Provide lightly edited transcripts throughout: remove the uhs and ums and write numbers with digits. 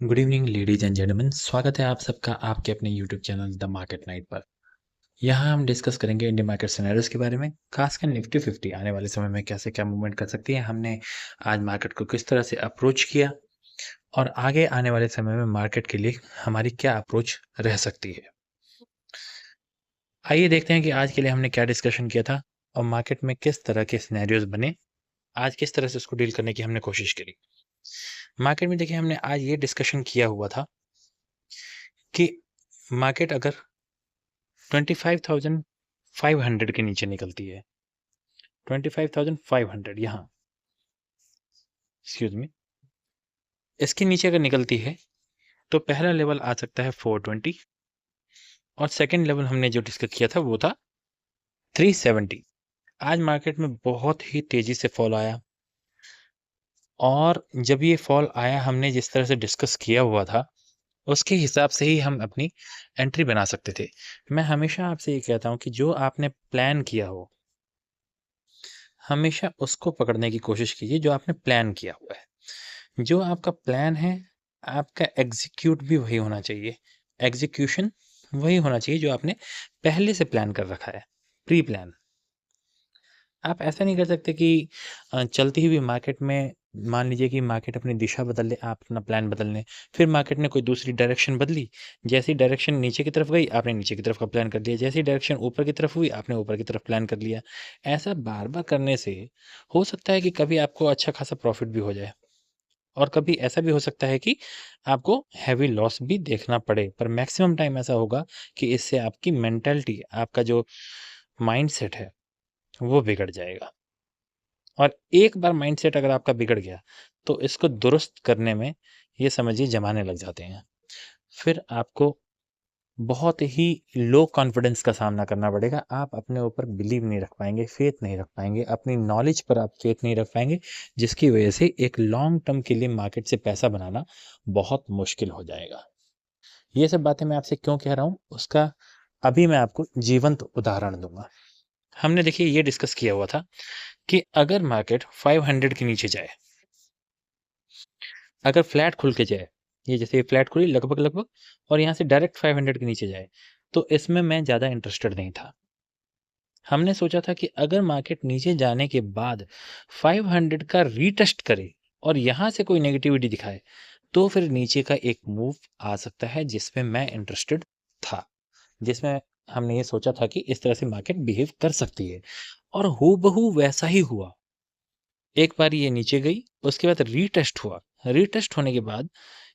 Good evening ladies and gentleman, स्वागत है आप सबका आपके अपने YouTube channel the market night पर। यहाँ हम डिस्कस करेंगे इंडियन मार्केट सिनेरियोज के बारे में, खासकर निफ्टी 50 आने वाले समय में कैसे क्या मूवमेंट कर सकती है, हमने आज मार्केट को किस तरह से अप्रोच किया और आगे आने वाले समय में मार्केट के लिए हमारी क्या अप्रोच रह सकती है। आइए देखते हैं कि आज के लिए हमने क्या डिस्कशन किया था और मार्केट में किस तरह के सिनेरियोज बने, आज किस तरह से उसको डील करने की हमने कोशिश करी। मार्केट में देखिए, हमने आज ये डिस्कशन किया हुआ था कि मार्केट अगर 25,500 के नीचे निकलती है, 25,500 यहाँ, एक्सक्यूज मी, इसके नीचे अगर निकलती है तो पहला लेवल आ सकता है 420 और सेकंड लेवल हमने जो डिस्कस किया था वो था 370। आज मार्केट में बहुत ही तेजी से फॉल आया और जब ये फॉल आया हमने जिस तरह से डिस्कस किया हुआ था उसके हिसाब से ही हम अपनी एंट्री बना सकते थे। मैं हमेशा आपसे ये कहता हूँ कि जो आपने प्लान किया हो हमेशा उसको पकड़ने की कोशिश कीजिए जो आपने प्लान किया हुआ है। जो आपका प्लान है आपका एग्जीक्यूट भी वही होना चाहिए, एग्जीक्यूशन वही होना चाहिए जो आपने पहले से प्लान कर रखा है, प्री प्लान। आप ऐसा नहीं कर सकते कि चलती हुई मार्केट में मान लीजिए कि मार्केट अपनी दिशा बदल ले, आप अपना प्लान बदल लें, फिर मार्केट ने कोई दूसरी डायरेक्शन बदली, जैसी डायरेक्शन नीचे की तरफ गई आपने नीचे की तरफ का प्लान कर लिया, जैसी डायरेक्शन ऊपर की तरफ हुई आपने ऊपर की तरफ प्लान कर लिया। ऐसा बार बार करने से हो सकता है कि कभी आपको अच्छा खासा प्रॉफिट भी हो जाए और कभी ऐसा भी हो सकता है कि आपको हैवी लॉस भी देखना पड़े, पर मैक्सिमम टाइम ऐसा होगा कि इससे आपकी मेंटालिटी, आपका जो माइंडसेट है वो बिगड़ जाएगा। और एक बार माइंडसेट अगर आपका बिगड़ गया तो इसको दुरुस्त करने में ये समझिए जमाने लग जाते हैं। फिर आपको बहुत ही लो कॉन्फिडेंस का सामना करना पड़ेगा। आप अपने ऊपर बिलीव नहीं रख पाएंगे, फेथ नहीं रख पाएंगे, अपनी नॉलेज पर आप फेथ नहीं रख पाएंगे, जिसकी वजह से एक लॉन्ग टर्म के लिए मार्केट से पैसा बनाना बहुत मुश्किल हो जाएगा। ये सब बातें मैं आपसे क्यों कह रहा हूँ उसका अभी मैं आपको जीवंत उदाहरण दूंगा। हमने देखिए ये डिस्कस किया हुआ था कि अगर मार्केट 500 के नीचे जाए, अगर फ्लैट खुल के जाए, ये जैसे फ्लैट खुली लगभग लगभग और यहाँ से डायरेक्ट 500 के नीचे जाए, तो इसमें मैं ज़्यादा इंटरेस्टेड नहीं था। हमने सोचा था कि अगर मार्केट नीचे जाने के बाद 500 का रीटेस्ट करे और यहाँ से कोई नेगेटिविटी दिखाए तो फिर नीचे का एक मूव आ सकता है जिसमें मैं इंटरेस्टेड था, जिसमें हमने ये सोचा था कि इस तरह से मार्केट बिहेव कर सकती है और हूबहू वैसा ही हुआ। एक बार ये नीचे गई, उसके बाद रीटेस्ट हुआ, रीटेस्ट होने के बाद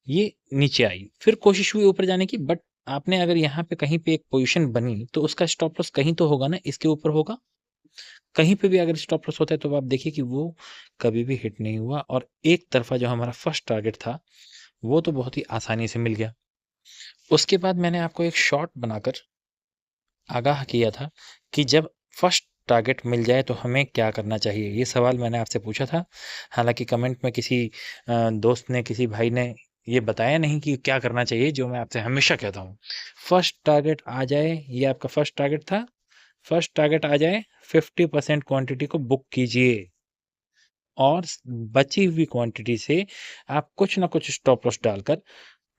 ये नीचे आई, फिर कोशिश हुई ऊपर जाने की, बट आपने अगर यहाँ पे कहीं पे एक पोजीशन बनी तो उसका स्टॉप लॉस कहीं तो होगा ना, इसके ऊपर होगा। कहीं पे भी अगर स्टॉप लॉस होता है तो आप देखिए कि वो कभी भी हिट नहीं हुआ और एक तरफा जो हमारा फर्स्ट टारगेट था वो तो बहुत ही आसानी से मिल गया। उसके बाद मैंने आपको एक शॉर्ट बनाकर आगाह किया था कि जब फर्स्ट टारगेट मिल जाए तो हमें क्या करना चाहिए, ये सवाल मैंने आपसे पूछा था। हालांकि कमेंट में किसी दोस्त ने, किसी भाई ने ये बताया नहीं कि क्या करना चाहिए, जो मैं आपसे हमेशा कहता हूँ। फर्स्ट टारगेट आ जाए, ये आपका फर्स्ट टारगेट था, फर्स्ट टारगेट आ जाए 50% क्वांटिटी को बुक कीजिए और बची हुई क्वांटिटी से आप कुछ ना कुछ स्टॉप लॉस डालकर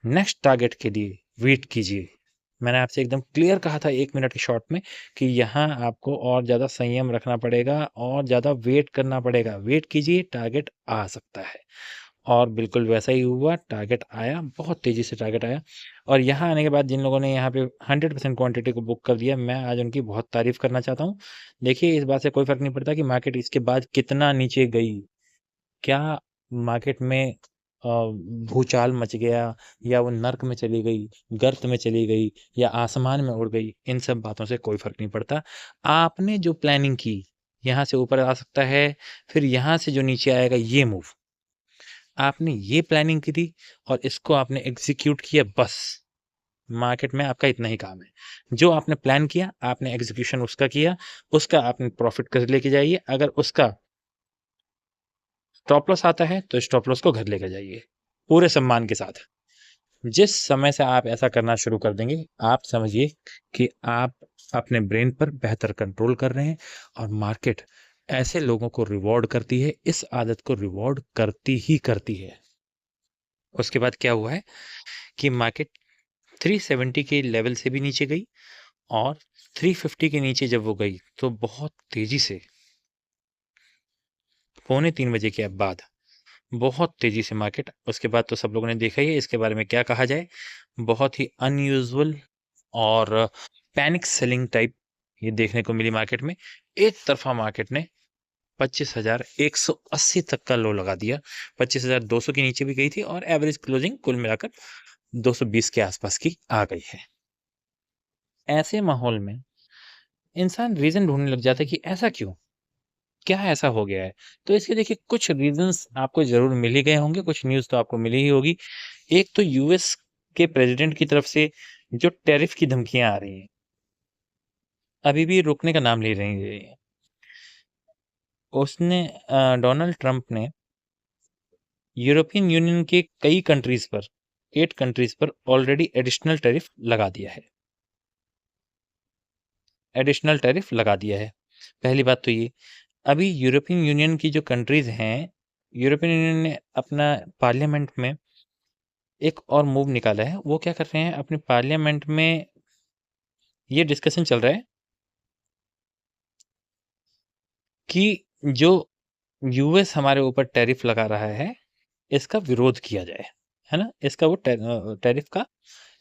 नेक्स्ट टारगेट के लिए वेट कीजिए। मैंने आपसे एकदम क्लियर कहा था 1 मिनट के शॉर्ट में कि यहाँ आपको और ज़्यादा संयम रखना पड़ेगा और ज़्यादा वेट करना पड़ेगा। वेट कीजिए, टारगेट आ सकता है। और बिल्कुल वैसा ही हुआ, टारगेट आया, बहुत तेज़ी से टारगेट आया। और यहाँ आने के बाद जिन लोगों ने यहाँ पे 100% क्वांटिटी को बुक कर दिया, मैं आज उनकी बहुत तारीफ़ करना चाहता हूँ। देखिए, इस बात से कोई फ़र्क नहीं पड़ता कि मार्केट इसके बाद कितना नीचे गई। क्या मार्केट में भूचाल मच गया या वो नर्क में चली गई, गर्त में चली गई या आसमान में उड़ गई, इन सब बातों से कोई फर्क नहीं पड़ता। आपने जो प्लानिंग की, यहाँ से ऊपर आ सकता है, फिर यहाँ से जो नीचे आएगा ये मूव, आपने ये प्लानिंग की थी और इसको आपने एग्जीक्यूट किया, बस। मार्केट में आपका इतना ही काम है। जो आपने प्लान किया, आपने एग्जीक्यूशन उसका किया, उसका आपने प्रॉफिट कर लेके जाइए। अगर उसका स्टॉप लॉस आता है तो स्टॉप लॉस को घर लेकर जाइए पूरे सम्मान के साथ। जिस समय से आप ऐसा करना शुरू कर देंगे, आप समझिए कि आप अपने ब्रेन पर बेहतर कंट्रोल कर रहे हैं और मार्केट ऐसे लोगों को रिवॉर्ड करती है, इस आदत को रिवॉर्ड करती ही करती है। उसके बाद क्या हुआ है कि मार्केट 370 के लेवल से भी नीचे गई और 350 के नीचे जब वो गई तो बहुत तेजी से 2:45 के बाद बहुत तेजी से मार्केट, उसके बाद तो सब लोगों ने देखा ही है, इसके बारे में क्या कहा जाए, बहुत ही अनयूजुअल और पैनिक सेलिंग टाइप ये देखने को मिली मार्केट में। एक तरफा मार्केट ने 25,180 तक का लो लगा दिया, 25,200 के नीचे भी गई थी और एवरेज क्लोजिंग कुल मिलाकर 220 के आसपास की आ गई है। ऐसे माहौल में इंसान रीजन ढूंढने लग जाता है कि ऐसा क्यों, क्या ऐसा हो गया है। तो इसके देखिए कुछ रीजंस आपको जरूर मिल ही गए होंगे, कुछ न्यूज़ तो आपको मिली ही होगी। एक तो यूएस के प्रेसिडेंट की तरफ से जो टैरिफ की धमकियां आ रही हैं, अभी भी रुकने का नाम ले रही है। उसने डोनाल्ड ट्रंप ने यूरोपियन यूनियन के कई कंट्रीज पर 8 कंट्रीज पर ऑलरेडी एडिशनल टैरिफ लगा दिया है। एडिशनल टैरिफ लगा दिया है। पहली बात तो ये, अभी यूरोपियन यूनियन की जो कंट्रीज हैं, यूरोपियन यूनियन ने अपना पार्लियामेंट में एक और मूव निकाला है। वो क्या कर रहे हैं, अपने पार्लियामेंट में ये डिस्कशन चल रहा है कि जो यूएस हमारे ऊपर टैरिफ लगा रहा है, इसका विरोध किया जाए, है ना? इसका वो टैरिफ का,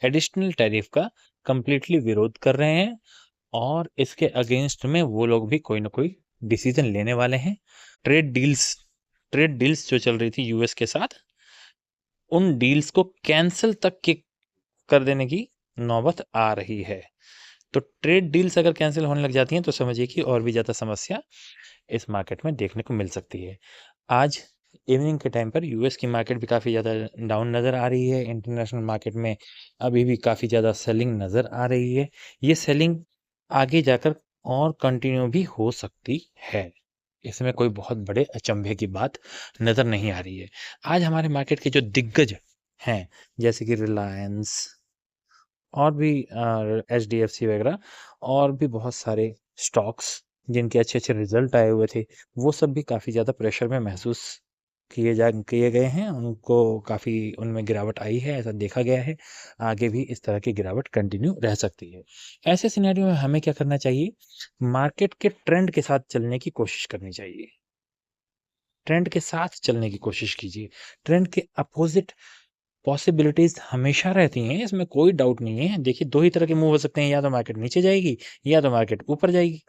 एडिशनल टैरिफ का कंप्लीटली विरोध कर रहे हैं और इसके अगेंस्ट में वो लोग भी कोई ना कोई डिसीजन लेने वाले हैं। ट्रेड डील्स ट्रेड डील्स जो चल रही थी यूएस के साथ, उन डील्स को कैंसिल तक के कर देने की नौबत आ रही है। तो ट्रेड डील्स अगर कैंसिल होने लग जाती हैं तो समझिए कि और भी ज़्यादा समस्या इस मार्केट में देखने को मिल सकती है। आज इवनिंग के टाइम पर यूएस की मार्केट भी काफ़ी ज़्यादा डाउन नज़र आ रही है। इंटरनेशनल मार्केट में अभी भी काफ़ी ज़्यादा सेलिंग नज़र आ रही है। ये सेलिंग आगे जाकर और कंटिन्यू भी हो सकती है। इसमें कोई बहुत बड़े अचंभे की बात नज़र नहीं आ रही है। आज हमारे मार्केट के जो दिग्गज हैं, जैसे कि रिलायंस और भी एचडीएफसी वगैरह, और भी बहुत सारे स्टॉक्स जिनके अच्छे-अच्छे रिजल्ट आए हुए थे, वो सब भी काफ़ी ज़्यादा प्रेशर में महसूस किए गए हैं। उनको काफ़ी उनमें गिरावट आई है, ऐसा देखा गया है। आगे भी इस तरह की गिरावट कंटिन्यू रह सकती है। ऐसे सिनेरियो में हमें क्या करना चाहिए? मार्केट के ट्रेंड के साथ चलने की कोशिश करनी चाहिए। ट्रेंड के साथ चलने की कोशिश कीजिए। ट्रेंड के अपोज़िट पॉसिबिलिटीज़ हमेशा रहती हैं, इसमें कोई डाउट नहीं है। देखिए 2 ही तरह के मूव हो सकते हैं, या तो मार्केट नीचे जाएगी या तो मार्केट ऊपर जाएगी।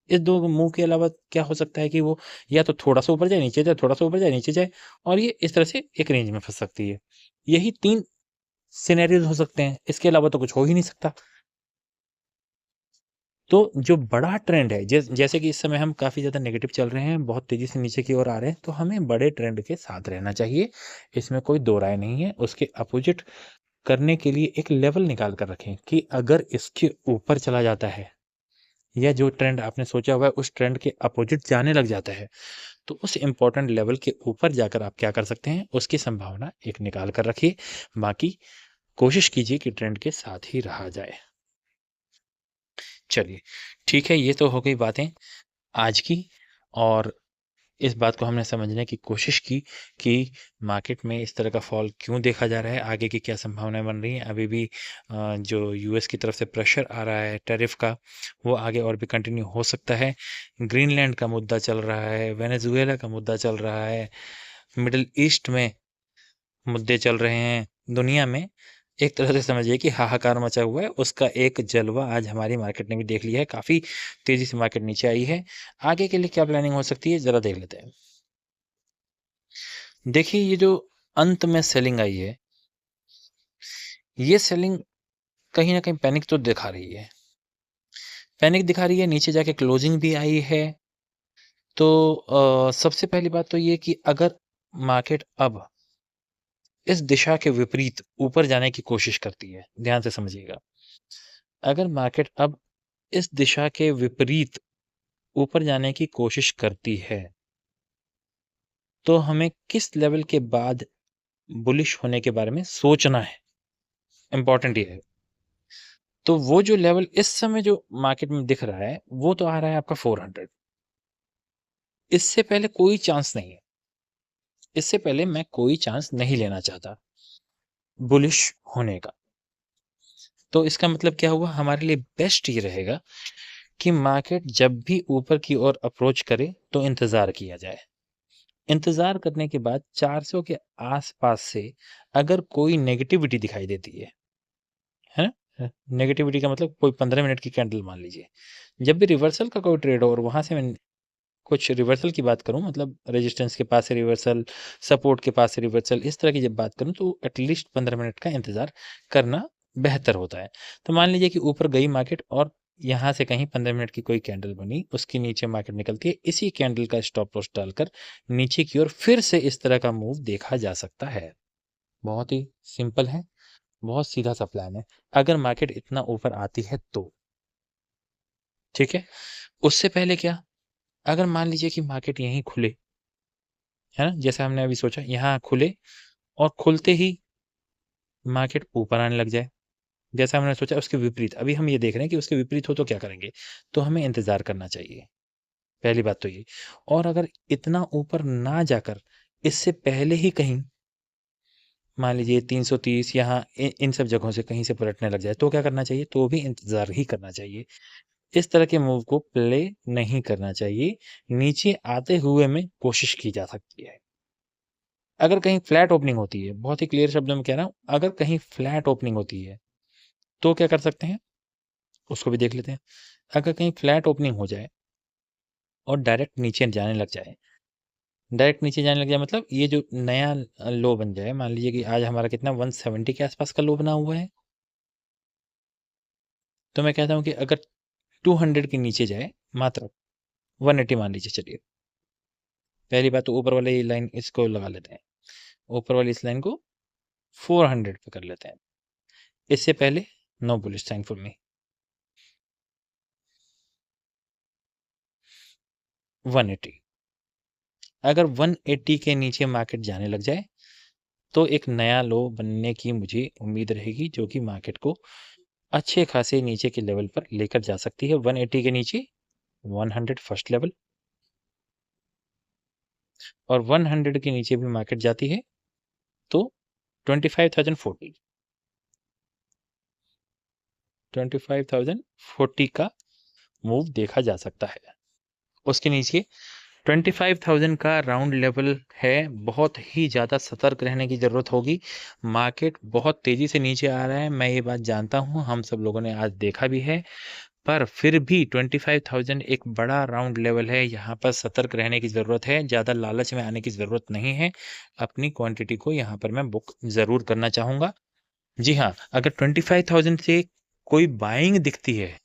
इस 2 मूव के अलावा क्या हो सकता है कि वो या तो थोड़ा-सा ऊपर जाए, नीचे जाए, थोड़ा-सा ऊपर जाए, नीचे जाए, और ये इस तरह से एक रेंज में फँस सकती है। यही 3 सिनेरियोज़ हो सकते हैं, इसके अलावा तो कुछ हो ही नहीं सकता। तो जो बड़ा ट्रेंड है, जैसे कि इस समय हम काफ़ी ज़्यादा नेगेटिव चल रहे हैं, बहुत तेज़ी से नीचे की ओर आ रहे हैं, तो हमें बड़े ट्रेंड के साथ रहना चाहिए। इसमें कोई दो राय नहीं है। उसके अपोज़िट करने के लिए एक लेवल निकाल कर रखें कि अगर इसके ऊपर चला जाता है या जो ट्रेंड आपने सोचा हुआ है उस ट्रेंड के अपोजिट जाने लग जाता है, तो उस इम्पोर्टेंट लेवल के ऊपर जाकर आप क्या कर सकते हैं, उसकी संभावना एक निकाल कर रखिए। बाकी कोशिश कीजिए कि ट्रेंड के साथ ही रहा जाए। चलिए, ठीक है, ये तो हो गई बातें आज की, और इस बात को हमने समझने की कोशिश की कि मार्केट में इस तरह का फॉल क्यों देखा जा रहा है, आगे की क्या संभावनाएं बन रही हैं। अभी भी जो यूएस की तरफ से प्रेशर आ रहा है टैरिफ का, वो आगे और भी कंटिन्यू हो सकता है। ग्रीनलैंड का मुद्दा चल रहा है, वेनेजुएला का मुद्दा चल रहा है, मिडिल ईस्ट में मुद्दे चल रहे हैं। दुनिया में एक तरह से समझिए कि हाहाकार मचा हुआ है, उसका एक जलवा आज हमारी मार्केट ने भी देख लिया है। काफ़ी तेज़ी से मार्केट नीचे आई है। आगे के लिए क्या प्लानिंग हो सकती है, ज़रा देख लेते हैं। देखिए, ये जो अंत में सेलिंग आई है, ये सेलिंग कहीं न कहीं पैनिक तो दिखा रही है। पैनिक दिखा रही है, नीचे जाके क्लोजिंग भी आई है। तो सबसे पहली बात तो ये कि अगर मार्केट अब इस दिशा के विपरीत ऊपर जाने की कोशिश करती है, ध्यान से समझिएगा। अगर मार्केट अब इस दिशा के विपरीत ऊपर जाने की कोशिश करती है, तो हमें किस लेवल के बाद बुलिश होने के बारे में सोचना है, इम्पोर्टेंट ये है। तो वो जो लेवल इस समय जो मार्केट में दिख रहा है, वो तो आ रहा है आपका 400। इससे पहले कोई चांस नहीं है। इससे पहले मैं कोई चांस नहीं लेना चाहता। बुलिश होने का। तो इसका मतलब क्या हुआ, हमारे लिए बेस्ट ये रहेगा कि मार्केट जब भी ऊपर की ओर अप्रोच करे तो इंतज़ार किया जाए। इंतज़ार करने के बाद 400 के आस-पास से अगर कोई नेगेटिविटी दिखाई देती है ना? नेगेटिविटी का मतलब कोई 15 मिनट की कैंडल मान लीजिए। जब भी रिवर्सल का कोई ट्रेड हो और वहाँ से मैं कुछ रिवर्सल की बात करूँ, मतलब रेजिस्टेंस के पास से रिवर्सल, सपोर्ट के पास से रिवर्सल, इस तरह की जब बात करूँ तो एटलीस्ट 15 मिनट का इंतज़ार करना बेहतर होता है। तो मान लीजिए कि ऊपर गई मार्केट और यहाँ से कहीं 15 मिनट की कोई कैंडल बनी, उसके नीचे मार्केट निकलती है, इसी कैंडल का स्टॉप लॉस डालकर नीचे की ओर फिर से इस तरह का मूव देखा जा सकता है। बहुत ही सिंपल है, बहुत सीधा-सा प्लान है। अगर मार्केट इतना ऊपर आती है तो, ठीक है? उससे पहले क्या? अगर मान लीजिए कि मार्केट यहीं खुले, है ना? जैसा हमने अभी सोचा, यहाँ खुले और खुलते ही मार्केट ऊपर आने लग जाए। जैसा हमने सोचा उसके विपरीत, अभी हम ये देख रहे हैं कि उसके विपरीत हो तो क्या करेंगे? तो हमें इंतज़ार करना चाहिए, पहली बात तो ये। और अगर इतना ऊपर ना जाकर इससे पहले ही कहीं मान लीजिए 330 यहाँ इन सब जगहों से कहीं से पलटने लग जाए, तो क्या करना चाहिए? तो भी इंतज़ार ही करना चाहिए। इस तरह के मूव को प्ले नहीं करना चाहिए। नीचे आते हुए में कोशिश की जा सकती है। अगर कहीं फ्लैट ओपनिंग होती है, बहुत ही क्लियर शब्दों में कह रहा हूँ, अगर कहीं फ्लैट ओपनिंग होती है, तो क्या कर सकते हैं? उसको भी देख लेते हैं। अगर कहीं फ्लैट ओपनिंग हो जाए और डायरेक्ट नीचे जाने लग जाए, डायरेक्ट नीचे जाने लग जाए मतलब ये जो नया लो बन जाए, मान लीजिए कि आज हमारा कितना 170 के आसपास का लो बना हुआ है, तो मैं कहता हूँ कि अगर 200 के नीचे जाए, मात्र 180 मान लीजिए चलिए। पहली बात तो ऊपर वाली लाइन इसको लगा लेते हैं। ऊपर वाली इस लाइन को 400 पे कर लेते हैं। इससे पहले no bullish sign for me. 180, अगर 180 के नीचे मार्केट जाने लग जाए तो एक नया लो बनने की मुझे उम्मीद रहेगी, जो कि मार्केट को अच्छे खासे नीचे के लेवल पर लेकर जा सकती है। 180 के नीचे 100 फर्स्ट लेवल, और 100 के नीचे भी मार्केट जाती है तो 25,040 25,040 का मूव देखा जा सकता है। उसके नीचे 25,000 का राउंड लेवल है। बहुत ही ज़्यादा सतर्क रहने की ज़रूरत होगी। मार्केट बहुत तेज़ी से नीचे आ रहा है, मैं ये बात जानता हूँ, हम सब लोगों ने आज देखा भी है। पर फिर भी 25,000 एक बड़ा राउंड लेवल है, यहाँ पर सतर्क रहने की ज़रूरत है, ज़्यादा लालच में आने की ज़रूरत नहीं है। अपनी क्वांटिटी को यहाँ पर मैं बुक ज़रूर करना चाहूँगा। जी हाँ, अगर 25,000 से कोई बाइंग दिखती है,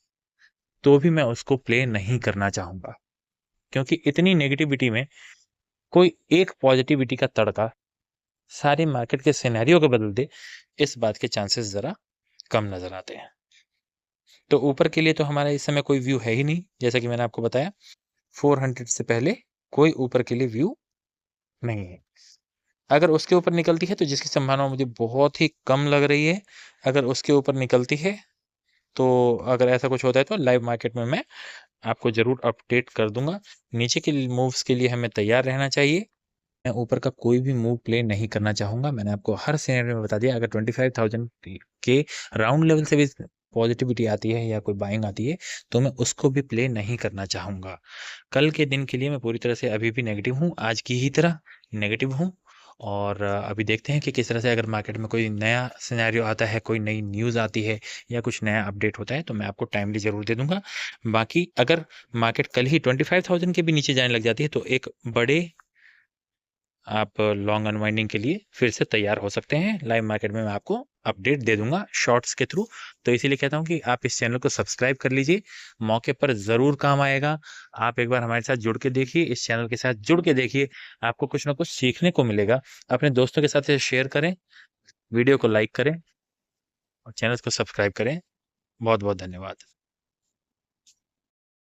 तो भी मैं उसको प्ले नहीं करना चाहूँगा। क्योंकि इतनी नेगेटिविटी में कोई एक पॉजिटिविटी का तड़का सारे मार्केट के सिनेरियो को बदल दे, इस बात के चांसेस ज़रा कम नज़र आते हैं। तो ऊपर के लिए तो हमारा इस समय कोई व्यू है ही नहीं, जैसा कि मैंने आपको बताया। 400 से पहले कोई ऊपर के लिए व्यू नहीं है। अगर उसके ऊपर निकलती है तो जिसकी संभावना मुझे बहुत ही कम लग रही है, अगर उसके ऊपर निकलती है तो अगर ऐसा कुछ होता है तो लाइव मार्केट में मैं आपको ज़रूर अपडेट कर दूँगा। नीचे के मूव्स के लिए हमें तैयार रहना चाहिए। मैं ऊपर का कोई भी मूव प्ले नहीं करना चाहूँगा। मैंने आपको हर सिनेरियो में बता दिया, अगर 25,000 के राउंड लेवल से भी पॉजिटिविटी आती है या कोई बाइंग आती है, तो मैं उसको भी प्ले नहीं करना चाहूँगा। कल के दिन के लिए मैं पूरी तरह से अभी भी नेगेटिव हूँ, आज की ही तरह नेगेटिव हूँ। और अभी देखते हैं कि किस तरह से अगर मार्केट में कोई नया सिनेरियो आता है, कोई नई न्यूज़ आती है या कुछ नया अपडेट होता है, तो मैं आपको टाइमली ज़रूर दे दूँगा। बाकी अगर मार्केट कल ही 25,000 के भी नीचे जाने लग जाती है, तो एक बड़े आप लॉन्ग अनवाइंडिंग के लिए फिर से तैयार हो सकते हैं। लाइव मार्केट में मैं आपको अपडेट दे दूंगा शॉर्ट्स के थ्रू। तो इसीलिए कहता हूँ कि आप इस चैनल को सब्सक्राइब कर लीजिए, मौके पर ज़रूर काम आएगा। आप एक बार हमारे साथ जुड़ के देखिए, इस चैनल के साथ जुड़ के देखिए, आपको कुछ ना कुछ सीखने को मिलेगा। अपने दोस्तों के साथ इसे शेयर करें, वीडियो को लाइक करें और चैनल को सब्सक्राइब करें। बहुत बहुत धन्यवाद।